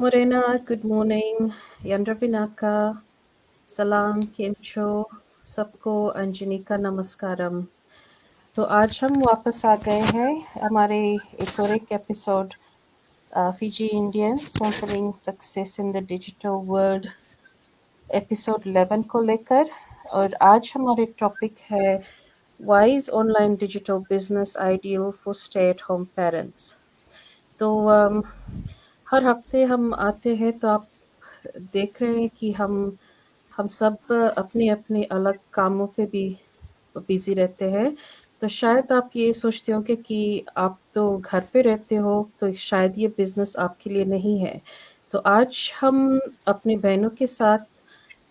Morena, good morning. Yandravinaka, सलाम केमचो सबको अंजनी का नमस्कारम। तो आज हम वापस आ गए हैं हमारे एक episode Fiji Indians trampling success in the digital world episode 11 को लेकर। और आज हमारे टॉपिक है why is online digital business ideal for stay at home parents. तो हर हफ्ते हम आते हैं तो आप देख रहे हैं कि हम सब अपने अपने अलग कामों पे भी बिजी रहते हैं। तो शायद आप ये सोचते होंगे कि आप तो घर पे रहते हो तो शायद ये बिजनेस आपके लिए नहीं है। तो आज हम अपने बहनों के साथ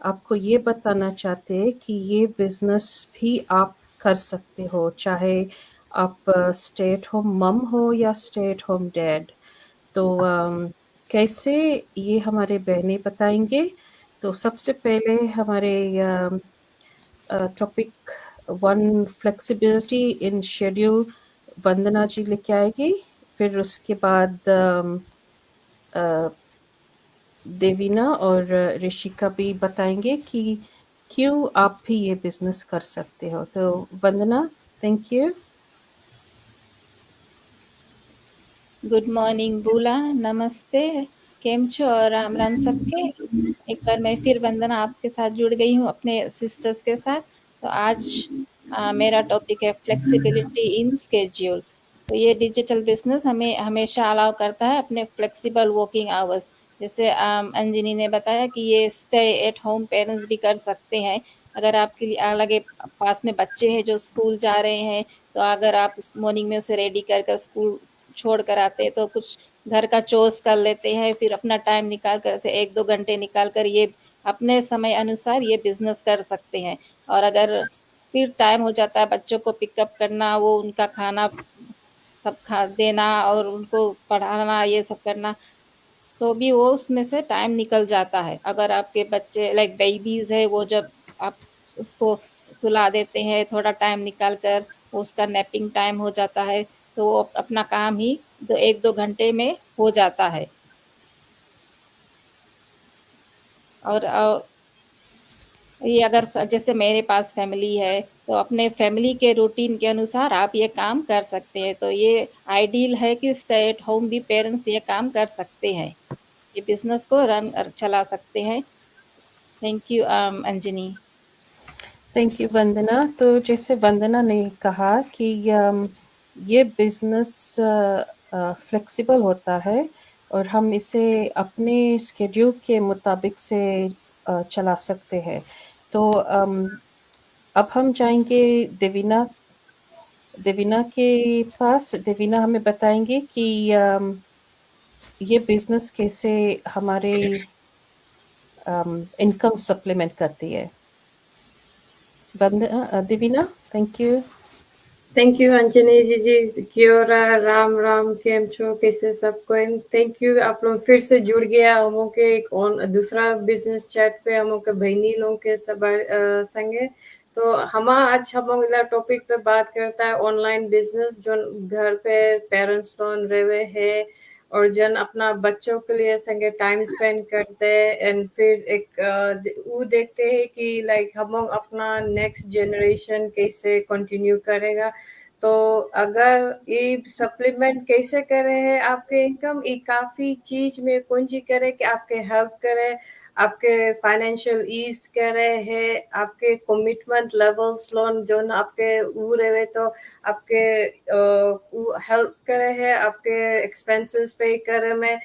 आपको ये बताना चाहते हैं कि ये बिजनेस भी आप कर सकते हो, चाहे आप स्टे एट होम मम हो या स्टे एट होम डैड। तो कैसे ये हमारे बहनें बताएंगे। तो सबसे पहले हमारे topic one flexibility in schedule Vandana ji लेके आएगी। फिर उसके बाद देवीना और ऋषिका भी बताएंगे कि क्यों आप भी ये बिजनेस कर सकते हो। तो वंदना, थैंक यू। गुड मॉर्निंग बुला, नमस्ते, केम छो और राम राम सबके। एक बार मैं फिर वंदना आपके साथ जुड़ गई हूँ अपने सिस्टर्स के साथ। तो आज मेरा टॉपिक है फ्लेक्सिबिलिटी इन स्केड्यूल। तो ये डिजिटल बिजनेस हमें हमेशा अलाउ करता है अपने फ्लेक्सिबल वर्किंग आवर्स। जैसे अंजनी ने बताया कि ये स्टे एट होम पेरेंट्स भी कर सकते हैं। अगर आपके लिए लगे पास में बच्चे हैं जो स्कूल जा रहे हैं, तो अगर आप उस मॉर्निंग में उसे रेडी कर स्कूल छोड़ कर आते हैं तो कुछ घर का चोर्स कर लेते हैं, फिर अपना टाइम निकाल कर से 1-2 घंटे निकाल कर ये अपने समय अनुसार ये बिजनेस कर सकते हैं। और अगर फिर टाइम हो जाता है बच्चों को पिकअप करना, वो उनका खाना सब खा देना और उनको पढ़ाना, ये सब करना, तो भी वो उसमें से टाइम निकल जाता है। अगर आपके बच्चे लाइक बेबीज है, वो जब आप उसको सुला देते हैं थोड़ा टाइम निकाल कर, उसका नैपिंग टाइम हो जाता है, तो वो अपना काम ही 1-2 घंटे में हो जाता है। और ये अगर जैसे मेरे पास फैमिली है, तो अपने फैमिली के रूटीन के अनुसार आप ये काम कर सकते हैं। तो ये आइडियल है कि स्टे एट होम भी पेरेंट्स ये काम कर सकते हैं, ये बिजनेस को रन चला सकते हैं। Thank you Anjani. Thank you Vandana. तो जैसे वंदना ने कहा कि ये बिजनेस फ्लेक्सिबल होता है और हम इसे अपने स्केड्यूल के मुताबिक से चला सकते हैं। तो अब हम जाएंगे देवीना देवीना के पास। देवीना हमें बताएंगे कि ये बिजनेस कैसे हमारे इनकम सप्लीमेंट करती है। Devina, thank you. Thank you Anjani ji क्योरा राम राम केम छो कैसे सबको। थैंक यू आप लोग फिर से जुड़ गया हम के एक दूसरा बिजनेस चैट पे हम के बहनी लोग के सब संगे। तो हम आज हम टॉपिक पे बात करता है ऑनलाइन बिजनेस जो घर पे पेरेंट्स लोग रहे हैं और जन अपना बच्चों के लिए संगे टाइम स्पेंड करते हैं एंड फिर एक वो देखते हैं कि लाइक हम अपना नेक्स्ट जनरेशन कैसे कंटिन्यू करेगा। तो अगर ये सप्लीमेंट कैसे करे है आपके इनकम, ये काफी चीज में कुंजी करे कि आपके हेल्प करे, आपके फाइनेंशियल ईज करे है, आपके कमिटमेंट लेवल्स लोन जो न आपके वो रहे तो आपके हेल्प करे है आपके एक्सपेंसेस पे करे में।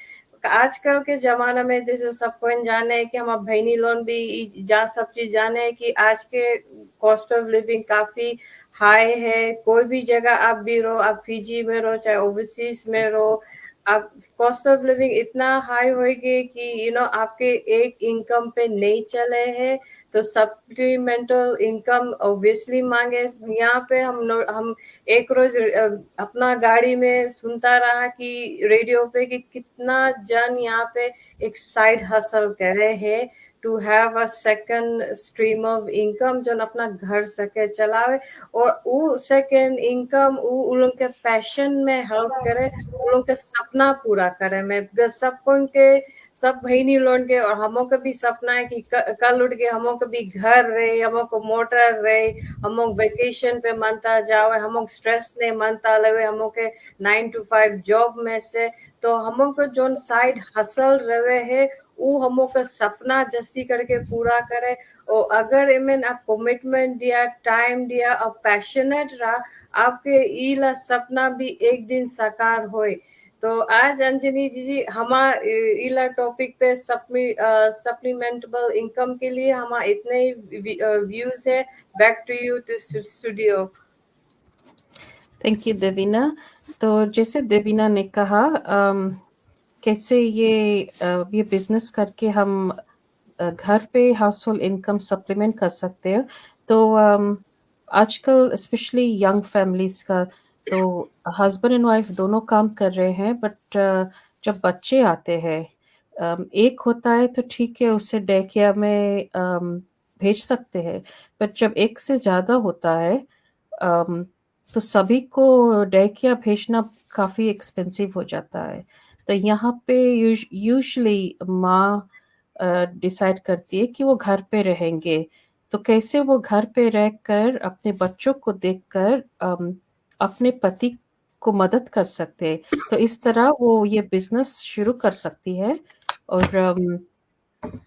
आजकल के जमाना में जैसे सबको जाने है कि हम अब बहनी लोन भी जा सब चीज जाने है कि आज के कॉस्ट ऑफ लिविंग काफी हाई है। कोई भी जगह आप भी रहो, आप फिजी में रहो चाहे ओवरसीज में रहो, आप कॉस्ट ऑफ लिविंग इतना हाई होगी कि आपके एक इनकम पे नहीं चले हैं तो सप्लीमेंटल इनकम ऑब्वियसली मांगे। यहाँ पे हम एक रोज अपना गाड़ी में सुनता रहा कि रेडियो पे कि कितना जन यहाँ पे एक साइड हसल करे है to have a second stream of income जो अपना घर सके चलावे और वो सेकंड इनकम उन लोग के पैशन में हेल्प करे, उन लोग के सपना पूरा करे में। सबको के सब बहनी लोन के और हमों का भी सपना है कि कल उठ के हमों का भी घर रहे, हमों को मोटर रहे, हमों वेकेशन पे मनता जावे, हमों स्ट्रेस ने मनता लगे, हमों के 9 to 5 जॉब में से तो हमों को जो साइड हसल रहे है वो हमों का सपना जस्ती करके पूरा करे। और अगर इमें आप कमिटमेंट दिया, टाइम दिया और पैशनेट रहा, आपके ईला सपना भी एक दिन साकार होए। तो आज अंजनी जी हमारे इला टॉपिक पे सप्लीमेंटेबल इनकम के लिए हमारे इतने ही व्यूज है। Back to you to studio. Thank you Devina. तो जैसे देवीना ने कहा कैसे ये बिजनेस करके हम घर पे हाउस होल्ड इनकम सप्लीमेंट कर सकते हैं। तो आजकल स्पेशली यंग फैमिलीज का तो हस्बैंड एंड वाइफ दोनों काम कर रहे हैं, बट जब बच्चे आते हैं एक होता है तो ठीक है, उसे डे केयर में भेज सकते हैं, बट जब एक से ज़्यादा होता है तो सभी को डे केयर भेजना काफ़ी एक्सपेंसिव हो जाता है। तो यहाँ पे यूजुअली माँ डिसाइड करती है कि वो घर पे रहेंगे, तो कैसे वो घर पे रहकर अपने बच्चों को देखकर अपने पति को मदद कर सकते हैं। तो इस तरह वो ये बिजनेस शुरू कर सकती है और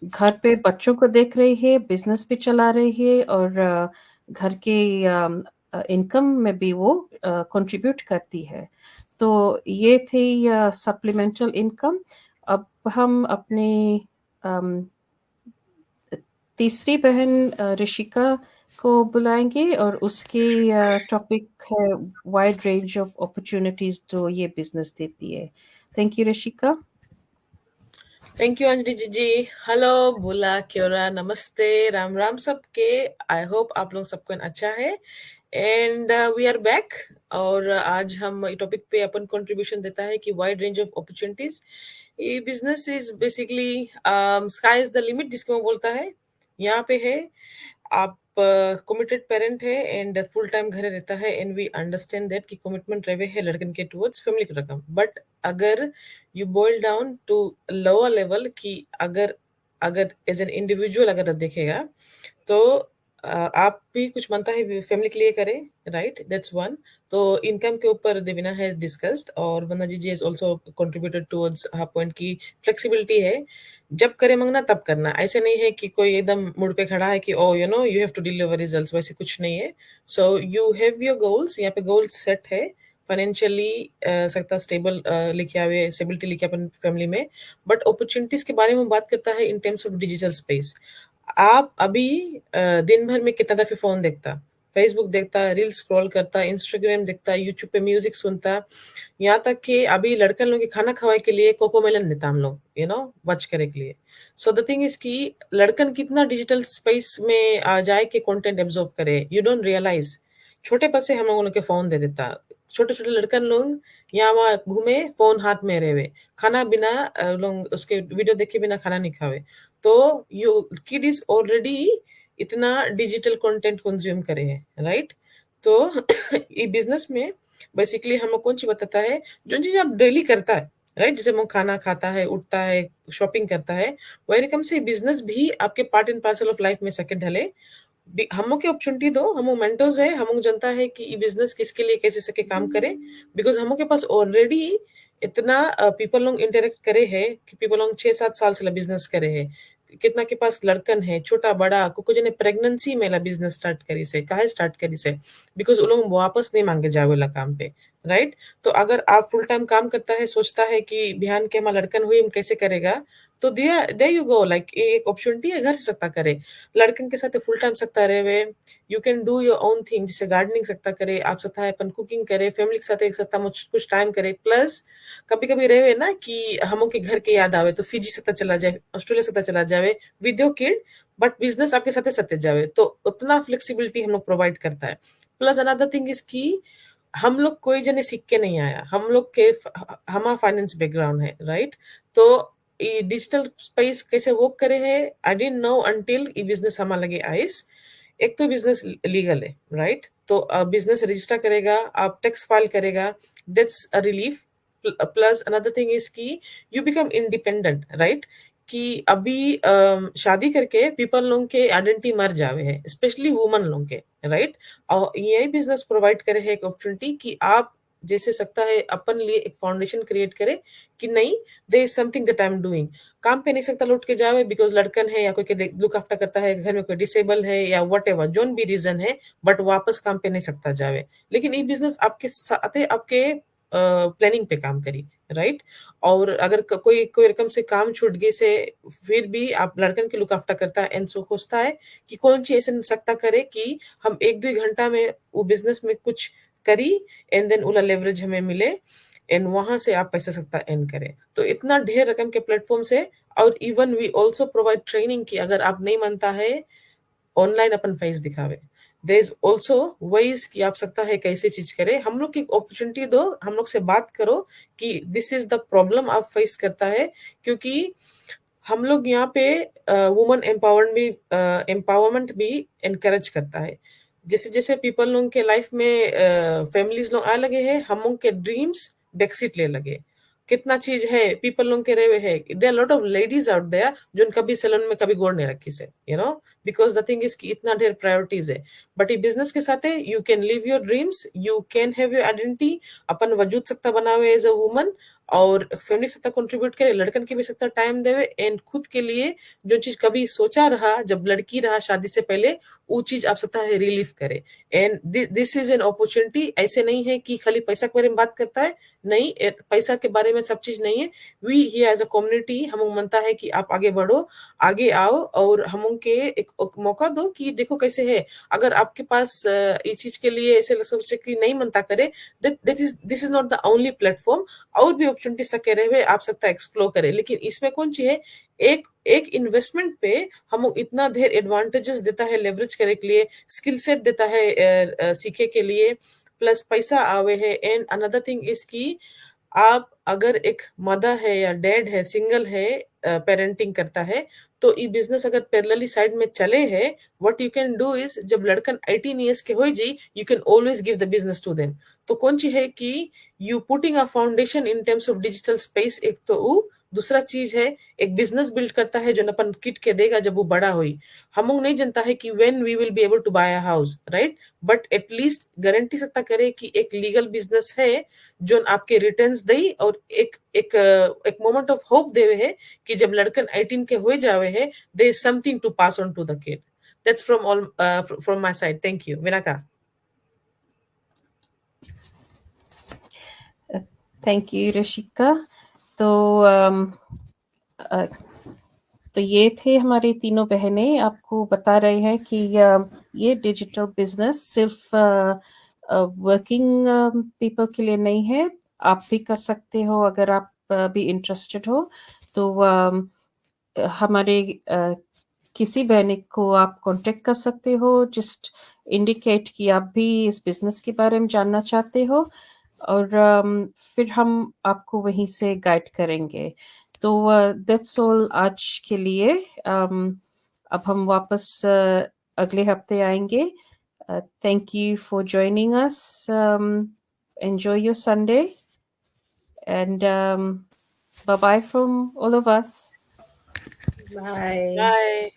घर पे बच्चों को देख रही है, बिजनेस भी चला रही है और घर के इनकम में भी वो कंट्रीब्यूट करती है। तो ये थी सप्लीमेंटल इनकम। अब हम अपने तीसरी बहन ऋषिका को बुलाएंगे और उसकी टॉपिक है वाइड रेंज ऑफ अपॉर्चुनिटीज जो ये बिजनेस देती है। Thank you Rishika. Thank you Anjali ji. Hello Bhola, क्योरा, नमस्ते, राम राम सबके। आई होप आप लोग सबको अच्छा है एंड वी आर बैक। और आज हम टॉपिक पे अपन कंट्रीब्यूशन देता है कि वाइड रेंज ऑफ अपॉर्चुनिटीज। ये business is basically sky is the limit जिसको वो बोलता है। यहाँ पे है आप कमिटेड पेरेंट है एंड फुल टाइम घरे रहता है एंड वी अंडरस्टैंड दैट कि कमिटमेंट रहे है लड़कन के टुवर्ड्स फैमिली के रकम। बट अगर you boil down to lower level कि अगर अगर एज एन इंडिविजुअल अगर देखेगा तो आप भी कुछ बनता है फैमिली के लिए करें, राइट? That's one. तो इनकम के ऊपर देवीना हैज डिस्कस्ड और Vandana ji has also contributed towards her point की फ्लेक्सिबिलिटी है। जब करे मंगना तब करना, ऐसे नहीं है कि कोई एकदम मुड़ पे खड़ा है कि oh you know you have to deliver results, वैसे कुछ नहीं है। So you have your goals, यहाँ पे गोल्स सेट है फाइनेंशियली सकता स्टेबल लिखे आवे, स्टेबिलिटी लिखे अपन फैमिली में। बट अपॉर्चुनिटीज के बारे में बात करता है in terms of digital space. आप अभी दिन भर में कितना दफे फोन देखता, फेसबुक देखता, रील स्क्रॉल करता, इंस्टाग्राम देखता, यूट्यूब पे म्यूजिक सुनता, यहाँ तक कि अभी लड़कन लोग के खाना खवाए के लिए कोकोमेलन देता हम लोग, यू नो, वॉच करे के लिए। सो द थिंग इज कि लड़कन कितना डिजिटल स्पेस में आ जाए कि कंटेंट एब्जॉर्ब करे, यू डोंट रियलाइज। छोटे पर से हम लोगों के फोन दे देता, छोटे छोटे लड़कन लोग यहाँ वहाँ घूमे, फोन हाथ में रहे, खाना बिना लोग उसके वीडियो देखे बिना खाना नहीं खावे। तो यू किड इज ऑलरेडी इतना डिजिटल कंटेंट कंज्यूम करे है, राइट? तो ये बिजनेस में बेसिकली हमें कौन चीज बताता है, जो चीज आप डेली करता है, राइट? जैसे वो खाना खाता है, उठता है, शॉपिंग करता है, वही रकम से बिजनेस भी आपके part and parcel of life में सेकंड ढले। हमों के अपॉर्चुनिटी दो, हम मेंटर्स है, हम जनता है कि ये बिजनेस किसके लिए कैसे सके काम करे, बिकॉज हमों के पास ऑलरेडी इतना पीपल लोग इंटरेक्ट करे है कि पीपल लोग 6-7 साल से बिजनेस करे है। कितना के पास लड़कन है, छोटा बड़ा, को जने प्रेगनेंसी में ला बिजनेस स्टार्ट करी से, काहे स्टार्ट करी से, बिकॉज वो लोग वापस नहीं मांगे जावेला काम पे, राइट? तो अगर आप फुल टाइम काम करता है, सोचता है कि बिहान के हमारा लड़कन हुई हम कैसे करेगा, तो दे यू गो, लाइक एक अपॉर्चुनिटी है, घर से सकता करे, लड़कन के साथ फुल टाइम सकता रहे, you can do your own thing, जैसे गार्डनिंग सकता करे, आप सकता है अपन कुकिंग करे, फैमिली के साथ एक सकता कुछ टाइम करे। प्लस कभी कभी रहे ना कि हमों के घर के याद आवे तो फिजी सकता चला जाए, ऑस्ट्रेलिया सकता चला जावे with your kid, but business आपके साथ सत्य जावे, तो उतना फ्लेक्सिबिलिटी हम लोग प्रोवाइड करता है। प्लस अनदर थिंग इज की हम लोग कोई जने सीख के नहीं आया, हम लोग के हमारा फाइनेंस बैकग्राउंड है, राइट? तो ये डिजिटल स्पेस कैसे वर्क करे है, आई डिडंट नो अंटिल ये बिजनेस हमारे लगे आइस। एक तो बिजनेस लीगल है, राइट? तो बिजनेस रजिस्टर करेगा, आप टैक्स फाइल करेगा, that's a relief. Plus another thing is कि यू बिकम इंडिपेंडेंट, राइट? कि अभी शादी करके पीपल लोग के आइडेंटिटी मर जावे है, स्पेशली वुमन लोग के, राइट? और यही बिजनेस प्रोवाइड करे है एक अपॉर्चुनिटी कि आप जैसे सकता है अपन लिए एक फाउंडेशन क्रिएट करे कि नहीं, there is something that I am doing. काम पे नहीं सकता लौट के जावे बिकॉज लड़कन है या कोई के लुक आफ्टर करता है, घर में कोई डिसेबल है या वट एवर जोन भी रीजन है, बट वापस काम पे नहीं सकता जावे। लेकिन ये बिजनेस आपके साथ आपके प्लानिंग पे काम करी, राइट? और अगर कोई कोई रकम से काम छूट गई से फिर भी आप लड़कन के लुक आफ्टर करता है एंड सोचता है कि कौन चीज ऐसे सकता करे कि हम 1-2 घंटा में वो बिजनेस में कुछ करी एंड देन उला लेवरेज हमें मिले एंड वहां से आप पैसा सकता एंड करें। तो इतना ढेर रकम के प्लेटफॉर्म से, और even we also provide training की अगर आप नहीं मानता है ऑनलाइन अपन फेस दिखावे, देयर इज ऑल्सो वेज कि आप सकता है कैसे चीज करे। हम लोग की अपॉर्चुनिटी दो, हम लोग से बात करो कि दिस इज द प्रॉब्लम आप फेस करता है, क्योंकि हम लोग यहाँ पे वुमन एम्पावरमेंट भी एनकरेज करता है। जैसे जैसे पीपल लोग के लाइफ में फैमिलीज लोग आ लगे हैं, हम लोग के ड्रीम्स बैकसीट ले लगे। कितना चीज है पीपल लोग के रहे है, there lot of ladies out there जो कभी सैलून में कभी गोड़ नहीं रखी से, बिकॉज द थिंग इज कि इतना ढेर प्रायोरिटीज है। बट ये बिजनेस के साथ है, you can live your dreams, you can have your identity, अपन वजूद सकता बनावे एज अ वुमन, और फैमिली सकता कंट्रीब्यूट करे, लड़कन के भी सकता टाइम देवे एंड खुद के लिए जो चीज कभी सोचा रहा जब लड़की रहा शादी से पहले, वो चीज आप सकता है रिलीव करे। And this is an opportunity. ऐसे नहीं है कि खाली पैसा के बारे में बात करता है, नहीं, पैसा के बारे में सब चीज नहीं है। We here as a community हम मनता है कि आप आगे बढ़ो, आगे आओ और हम के एक मौका दो कि देखो कैसे है। अगर आपके पास इस चीज के लिए ऐसे सोचे कि नहीं मनता करे, this is not the only platform. और भी अपॉर्चुनिटी सके रहे आप सकता एक्सप्लोर करे, लेकिन इसमें कौन सी है, एक एक इन्वेस्टमेंट पे हम इतना ढेर एडवांटेजेस देता है लेवरेज करे के लिए, स्किल सेट देता है सीखे के लिए, प्लस पैसा आवे है। एंड अनदर थिंग इज की आप अगर एक मदर है या डैड है, सिंगल है, पेरेंटिंग करता है, तो ये बिजनेस अगर पैरेलली साइड में चले है, what you can do is जब लड़कन 18 ईयर्स के हो जी, you can always give the business to them. तो कौन सी है कि you putting a foundation in terms of digital space, एक तो वो, दूसरा चीज है एक बिजनेस बिल्ड करता है जो अपन किट के देगा जब वो बड़ा हुई। हम लोग नहीं जानता है कि when we will be able to buy a house, right? But at least guarantee सकता करे कि एक लीगल बिजनेस है जो आपके रिटर्न्स दे, और एक मोमेंट ऑफ होप देवे है कि जब लड़कन 18 के हो जावे है, there is something to pass on to the kid. That's from my side. Thank you विनाका। Thank you Rishika. तो तो ये थे हमारी तीनों बहनें आपको बता रहे हैं कि ये डिजिटल बिजनेस सिर्फ वर्किंग पीपल के लिए नहीं है, आप भी कर सकते हो अगर आप भी इंटरेस्टेड हो। तो हमारे किसी बहन को आप कांटेक्ट कर सकते हो, जस्ट इंडिकेट कि आप भी इस बिजनेस के बारे में जानना चाहते हो, और फिर हम आपको वहीं से गाइड करेंगे। तो दैट्स ऑल आज के लिए। अब हम वापस अगले हफ्ते आएंगे। Thank you for joining us. Enjoy your Sunday and bye bye from all of us. Bye. Bye.